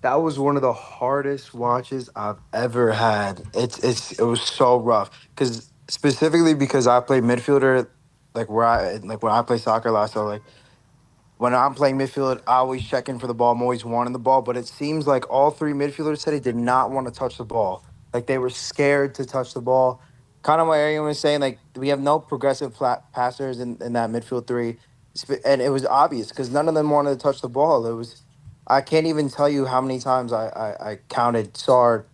That was one of the hardest watches I've ever had. It was so rough because specifically because I play midfielder, like when I play soccer last. So like when I'm playing midfield, I always check in for the ball. I'm always wanting the ball, but it seems like all three midfielders said they did not want to touch the ball. Like they were scared to touch the ball. Kind of what Arian was saying. Like we have no progressive passers in that midfield three, and it was obvious because none of them wanted to touch the ball. It was I can't even tell you how many times I counted Sar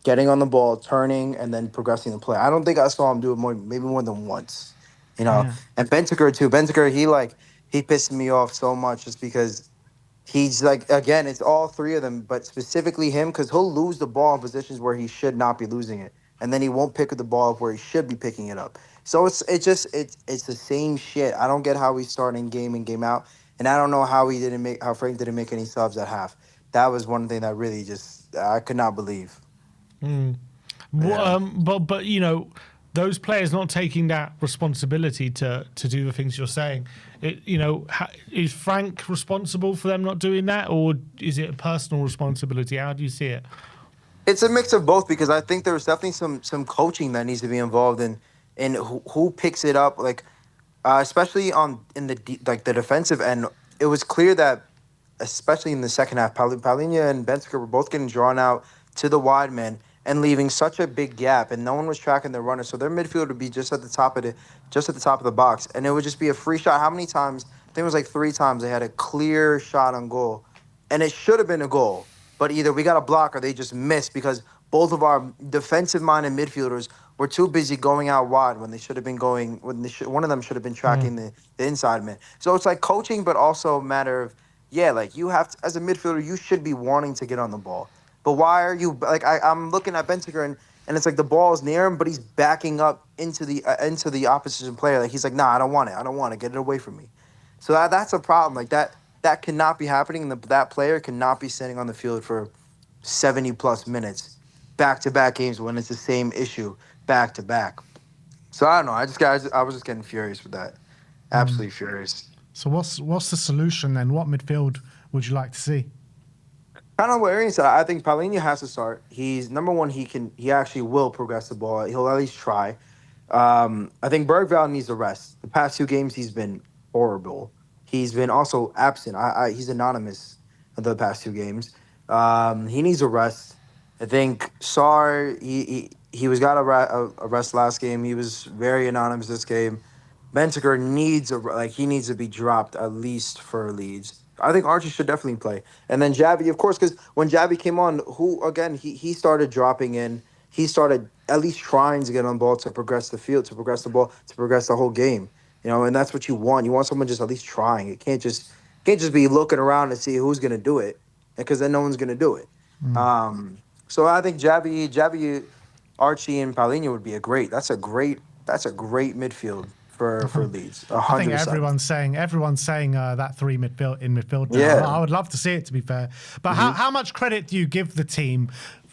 getting on the ball, turning, and then progressing the play. I don't think I saw him do it maybe more than once. You know, Yeah. and Bentancur too. Bentancur, he pissed me off so much just because he's like again, it's all three of them, but specifically him because he'll lose the ball in positions where he should not be losing it, and then he won't pick the ball up where he should be picking it up. So it's the same shit. I don't get how he's starting game in game out, and I don't know how Frank didn't make any subs at half. That was one thing that really just I could not believe. Yeah. But those players not taking that responsibility to do the things you're saying. Is Frank responsible for them not doing that, or is it a personal responsibility? How do you see it? It's a mix of both because I think there's definitely some coaching that needs to be involved in who picks it up, like especially on in like the defensive end. It was clear that especially in the second half, Paulinho and Bentancur were both getting drawn out to the wide men and leaving such a big gap, and no one was tracking their runner. So their midfield would be just at the top of the box, and it would just be a free shot. How many times? I think it was like three times they had a clear shot on goal, and it should have been a goal, but either we got a block or they just missed because both of our defensive-minded midfielders were too busy going out wide when they should have been going when one of them should have been tracking the inside man. So it's like coaching, but also a matter of yeah, like you have to, as a midfielder, you should be wanting to get on the ball. But why are you like I'm looking at Bentancur and it's like the ball is near him, but he's backing up into the opposition player. Like he's like, nah, I don't want it. I don't want to get it away from me. So that's a problem. Like that cannot be happening. And that player cannot be standing on the field for 70 plus minutes, back to back games when it's the same issue back to back. So I don't know. I was just getting furious with that. Absolutely furious. So what's the solution then? What midfield would you like to see? Kind of what Arian said. I think Paulinho has to start. He's number one. He actually will progress the ball. He'll at least try. I think Bergvall needs a rest. The past two games he's been horrible. He's been also absent. He's anonymous the past two games. He needs a rest. I think Sar he was got a rest last game. He was very anonymous this game. Bentancur needs he needs to be dropped at least for Leeds. I think Archie should definitely play. And then Javi, of course, because when Javi came on, who again he started dropping in. He started at least trying to get on the ball to progress the field, to progress the ball, to progress the whole game. You know, and that's what you want. You want someone just at least trying. It can't just be looking around to see who's gonna do it, because then no one's gonna do it. So I think Javi, Archie, and Paulinho would be a great. That's a great midfield for Leeds. A I think hundred percent. everyone's saying that three midfield now. Yeah. I would love to see it, to be fair. But Mhm. how much credit do you give the team,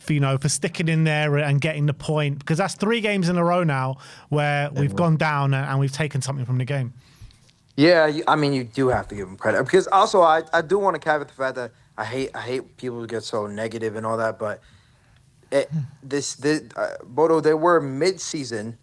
for sticking in there and getting the point? Because that's 3 games in a row now where we've gone down and we've taken something from the game. Yeah, I mean, you do have to give him credit because also I do want to caveat the fact that I hate people who get so negative and all that, but this Bodo, they were mid season.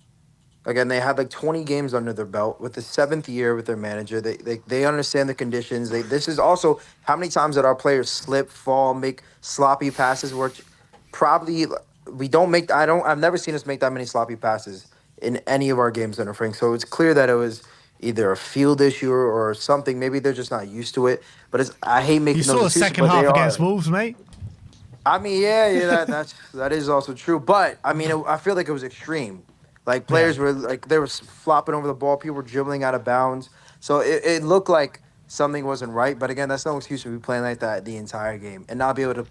Again, they had like 20 games under their belt with the seventh year with their manager. They understand the conditions. This is also how many times that our players slip, fall, make sloppy passes. Which probably we don't make. I've never seen us make that many sloppy passes in any of our games under Frank. So it's clear that it was either a field issue or something. Maybe they're just not used to it. But I hate You making those saw the excuses, second but they half against are. Wolves, mate. I mean, yeah, that is also true. But I mean, I feel like it was extreme. Like Yeah. players were like they were flopping over the ball, people were dribbling out of bounds. So it looked like something wasn't right. But again, that's no excuse to be playing like that the entire game and not be able to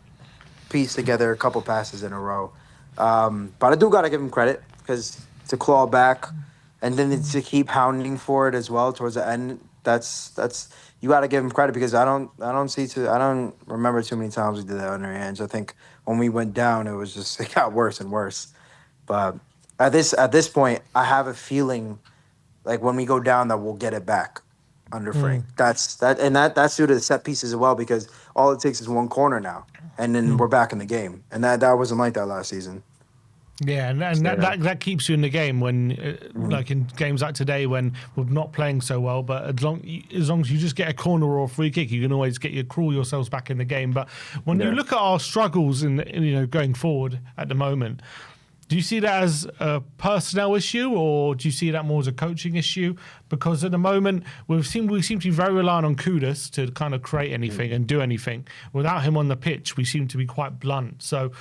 piece together a couple passes in a row. But I do gotta give him credit because to claw back and then to keep hounding for it as well towards the end. That's you gotta give him credit because I don't remember too many times we did that under hands. I think when we went down, it was just it got worse and worse. But at this point, I have a feeling like when we go down that we'll get it back. under Frank. That's due to the set pieces as well because all it takes is one corner now, and then we're back in the game. And that wasn't like that last season. Yeah, and So, that keeps you in the game when, Mhm. like in games like today when we're not playing so well. But as long as you just get a corner or a free kick, you can always crawl yourselves back in the game. But when you Yeah. look at our struggles going forward at the moment, do you see that as a personnel issue or do you see that more as a coaching issue? Because at the moment we seem to be very reliant on Kudus to kind of create anything and do anything. Without him on the pitch, we seem to be quite blunt. So.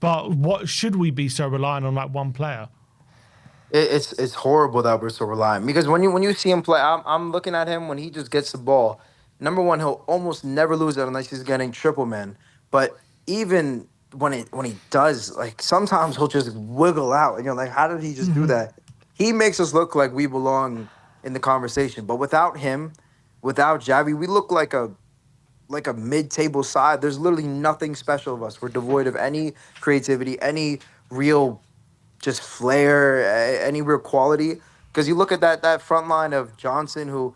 But what should we be so reliant on that one player? It's horrible that we're so reliant because when you see him play, I'm looking at him when he just gets the ball. Number one, he'll almost never lose it unless he's getting triple man. But even when he does, like sometimes he'll just wiggle out, and you're like, how did he just do that? He makes us look like we belong in the conversation. But without him, without Javi, we look like a mid-table side. There's literally nothing special of us. We're devoid of any creativity, any real just flair, any real quality. Because you look at that front line of Johnson, who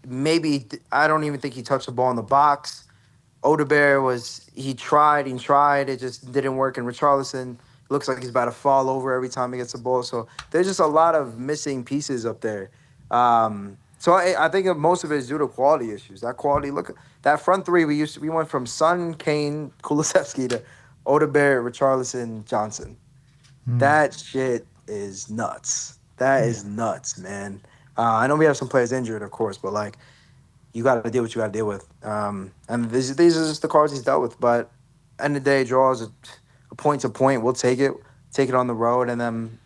I don't even think he touched the ball in the box. Odebear he tried and tried, it just didn't work. And Richarlison looks like he's about to fall over every time he gets the ball. So there's just a lot of missing pieces up there. So I think most of it is due to quality issues. That quality, look, that front three we went from Son, Kane, Kulusevski to Odebear, Richarlison, Johnson. That shit is nuts. That Yeah. is nuts, man. I know we have some players injured, of course, but like you got to deal what you got to deal with. And these are just the cards he's dealt with. But end of the day, draws a point to point. We'll take it on the road, and then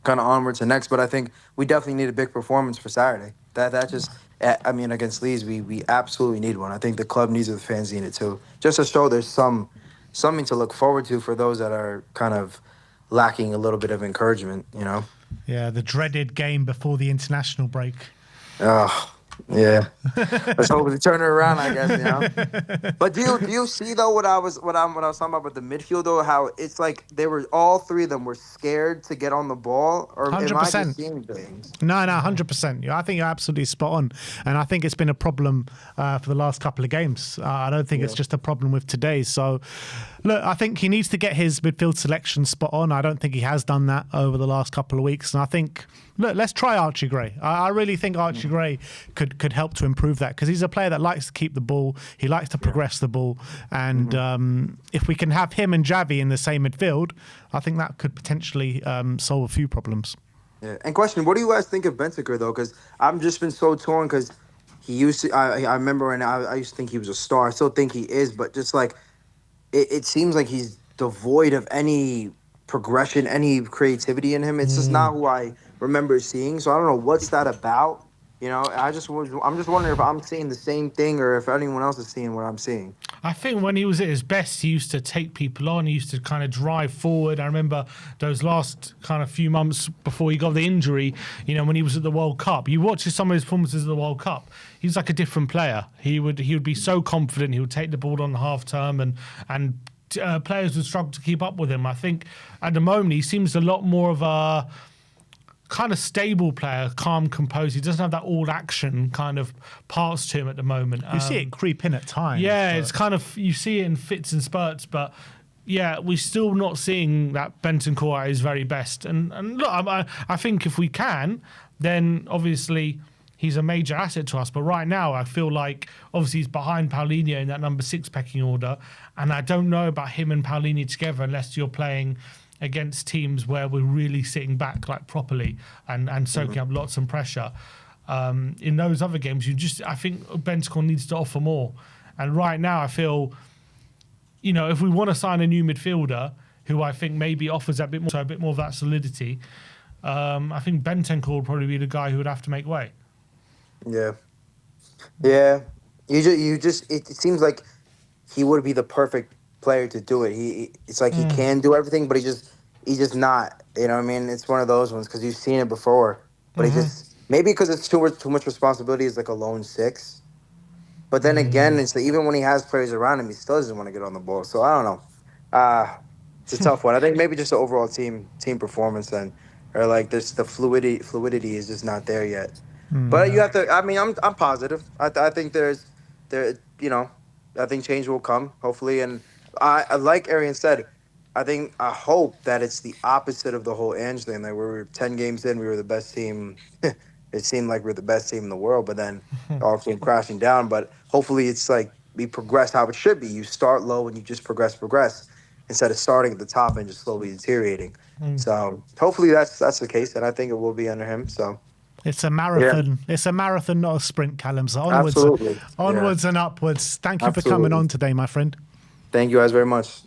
kind of onwards to next. But I think we definitely need a big performance for Saturday. That just, I mean, against Leeds, we absolutely need one. I think the club needs it, the fans need it too, just to show there's something to look forward to for those that are kind of lacking a little bit of encouragement. You know. Yeah, the dreaded game before the international break. Oh, yeah. Let's hope we turn it around. I guess you know. But do you see though what I was talking about with the midfield though, how it's like they were all three of them were scared to get on the ball, or am I just 100%. seeing things? No, 100%. Yeah, I think you're absolutely spot on. And I think it's been a problem for the last couple of games. I don't think it's just a problem with today. So, look, I think he needs to get his midfield selection spot on. I don't think he has done that over the last couple of weeks. And I think, look, let's try Archie Gray. I really think Archie Gray could help to improve that because he's a player that likes to keep the ball. He likes to progress the ball. And if we can have him and Javi in the same midfield, I think that could potentially solve a few problems. Yeah. And question, what do you guys think of Bentancur though? Because I've just been so torn because he used to. I remember, and I used to think he was a star. I still think he is, but just like it seems like he's devoid of any progression, any creativity in him. It's just not who I remember seeing. So I don't know what's that about. You know, I'm just wondering if I'm seeing the same thing or if anyone else is seeing what I'm seeing. I think when he was at his best, he used to take people on. He used to kind of drive forward. I remember those last kind of few months before he got the injury, when he was at the World Cup. You watch some of his performances at the World Cup. He's like a different player. He would be so confident. He would take the ball on the half term and players would struggle to keep up with him. I think at the moment he seems a lot more of a kind of stable player, calm, composed. He doesn't have that all action kind of parts to him at the moment. You see it creep in at times. Yeah, but it's kind of, you see it in fits and spurts, but yeah, we're still not seeing that Bentancur at his very best. And look, I think if we can, then obviously he's a major asset to us. But right now, I feel like obviously he's behind Paulinho in that number 6 pecking order. And I don't know about him and Paulinho together unless you're playing against teams where we're really sitting back like properly and soaking up lots of pressure. In those other games, I think Bentancur needs to offer more. And right now, I feel, if we want to sign a new midfielder who I think maybe offers a bit more of that solidity, I think Bentancur would probably be the guy who would have to make way. Yeah, yeah. It seems like he would be the perfect player to do it. It's like he can do everything, but he's just not. You know what I mean? It's one of those ones because you've seen it before, but he just maybe because it's too much responsibility as like a lone 6. But then again, it's like, even when he has players around him, he still doesn't want to get on the ball. So I don't know. It's a tough one. I think maybe just the overall team performance or like this the fluidity is just not there yet. But you have to. I mean, I'm positive. I think there you know, I think change will come hopefully, and I like Arian said. I hope that it's the opposite of the whole Ange thing. Like we were 10 games in, we were the best team. It seemed like we are the best team in the world, but then it all came crashing down. But hopefully, it's like we progress how it should be. You start low and you just progress instead of starting at the top and just slowly deteriorating. So hopefully that's the case, and I think it will be under him. So. It's a Yeah, marathon. It's a marathon, not a sprint, Callum. So absolutely. Yeah, onwards and upwards. Thank you for coming absolutely. on today, my friend. Thank you guys very much.